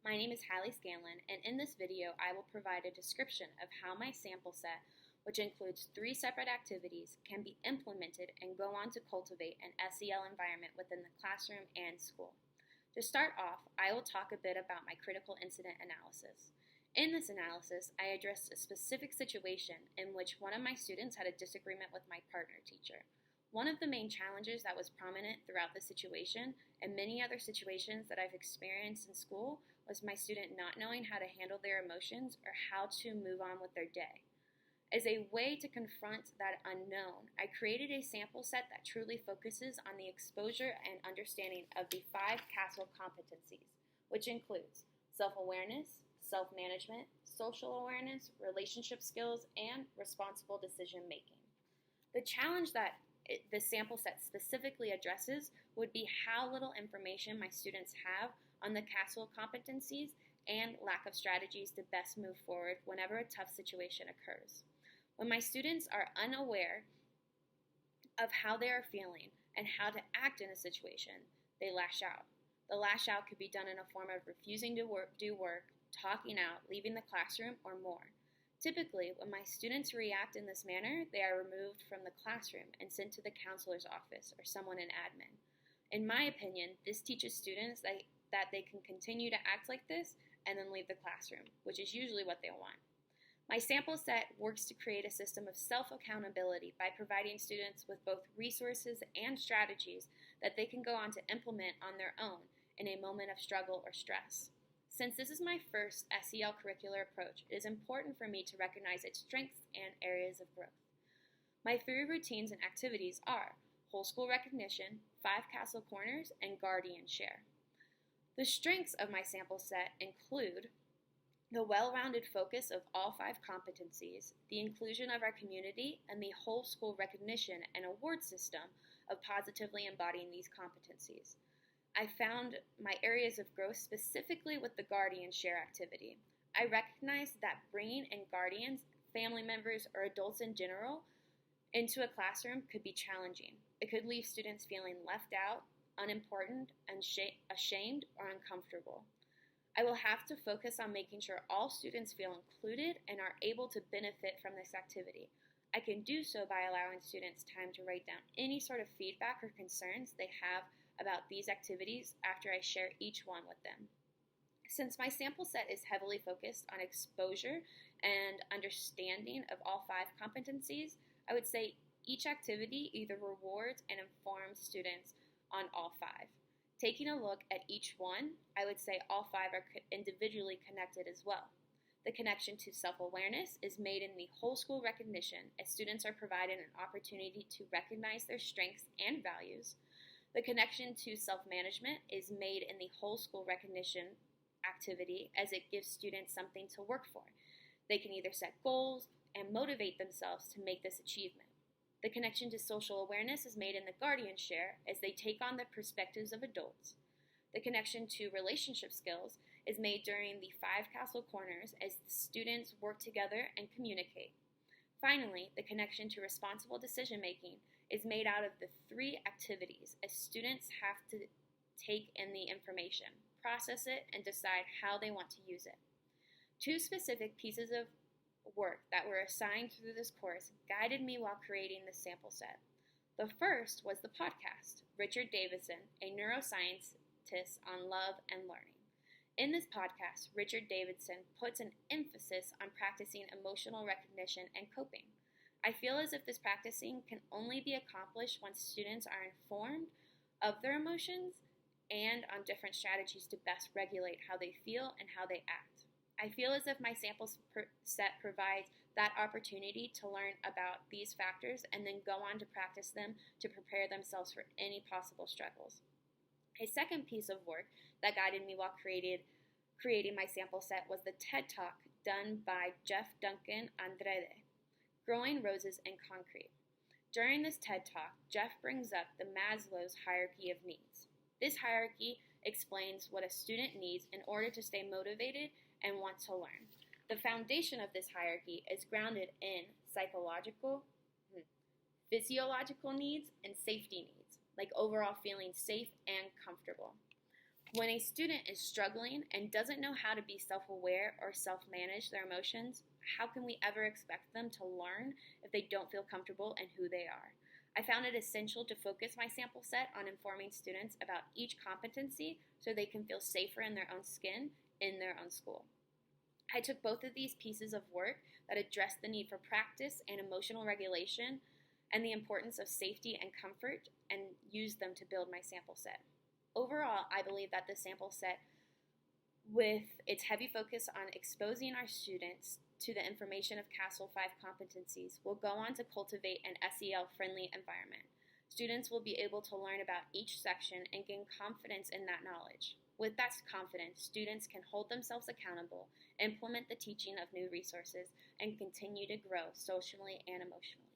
My name is Hallie Scanlon, and in this video I will provide a description of how my sample set, which includes 3 separate activities, can be implemented and go on to cultivate an SEL environment within the classroom and school. To start off, I will talk a bit about my critical incident analysis. In this analysis, I addressed a specific situation in which one of my students had a disagreement with my partner teacher. One of the main challenges that was prominent throughout the situation, and many other situations that I've experienced in school, was my student not knowing how to handle their emotions or how to move on with their day. As a way to confront that unknown, I created a sample set that truly focuses on the exposure and understanding of the 5 CASEL competencies, which includes self-awareness, self-management, social awareness, relationship skills, and responsible decision-making. The challenge that the sample set specifically addresses would be how little information my students have on the CASEL competencies and lack of strategies to best move forward whenever a tough situation occurs. When my students are unaware of how they are feeling and how to act in a situation, they lash out. The lash out could be done in a form of refusing to do work, talking out, leaving the classroom, or more. Typically, when my students react in this manner, they are removed from the classroom and sent to the counselor's office or someone in admin. In my opinion, this teaches students that they can continue to act like this and then leave the classroom, which is usually what they want. My sample set works to create a system of self-accountability by providing students with both resources and strategies that they can go on to implement on their own in a moment of struggle or stress. Since this is my first SEL curricular approach, it is important for me to recognize its strengths and areas of growth. My 3 routines and activities are whole school recognition, 5 CASEL corners, and guardian share. The strengths of my sample set include the well-rounded focus of all 5 competencies, the inclusion of our community, and the whole school recognition and award system of positively embodying these competencies. I found my areas of growth specifically with the guardian share activity. I recognized that bringing in guardians, family members, or adults in general into a classroom could be challenging. It could leave students feeling left out, unimportant, ashamed, or uncomfortable. I will have to focus on making sure all students feel included and are able to benefit from this activity. I can do so by allowing students time to write down any sort of feedback or concerns they have about these activities after I share each one with them. Since my sample set is heavily focused on exposure and understanding of all 5 competencies, I would say each activity either rewards and informs students on all 5. Taking a look at each one, I would say all 5 are individually connected as well. The connection to self-awareness is made in the whole school recognition, as students are provided an opportunity to recognize their strengths and values. The connection to self-management is made in the whole school recognition activity, as it gives students something to work for. They can either set goals and motivate themselves to make this achievement. The connection to social awareness is made in the guardian share, as they take on the perspectives of adults. The connection to relationship skills is made during the 5 CASEL corners, as the students work together and communicate. Finally, the connection to responsible decision-making is made out of the 3 activities, as students have to take in the information, process it, and decide how they want to use it. 2 specific pieces of work that were assigned through this course guided me while creating the sample set. The first was the podcast, Richard Davidson, a neuroscientist on love and learning. In this podcast, Richard Davidson puts an emphasis on practicing emotional recognition and coping. I feel as if this practicing can only be accomplished once students are informed of their emotions and on different strategies to best regulate how they feel and how they act. I feel as if my sample set provides that opportunity to learn about these factors and then go on to practice them to prepare themselves for any possible struggles. A second piece of work that guided me while creating my sample set was the TED Talk done by Jeff Duncan Andrade, Growing Roses in Concrete. During this TED Talk, Jeff brings up the Maslow's hierarchy of needs. This hierarchy explains what a student needs in order to stay motivated and want to learn. The foundation of this hierarchy is grounded in psychological, physiological needs, and safety needs, like overall feeling safe and comfortable. When a student is struggling and doesn't know how to be self-aware or self-manage their emotions, how can we ever expect them to learn if they don't feel comfortable in who they are? I found it essential to focus my sample set on informing students about each competency so they can feel safer in their own skin in their own school. I took both of these pieces of work that addressed the need for practice and emotional regulation and the importance of safety and comfort and used them to build my sample set. Overall, I believe that the sample set, with its heavy focus on exposing our students to the information of Castle 5 competencies, will go on to cultivate an SEL-friendly environment. Students will be able to learn about each section and gain confidence in that knowledge. With that confidence, students can hold themselves accountable, implement the teaching of new resources, and continue to grow socially and emotionally.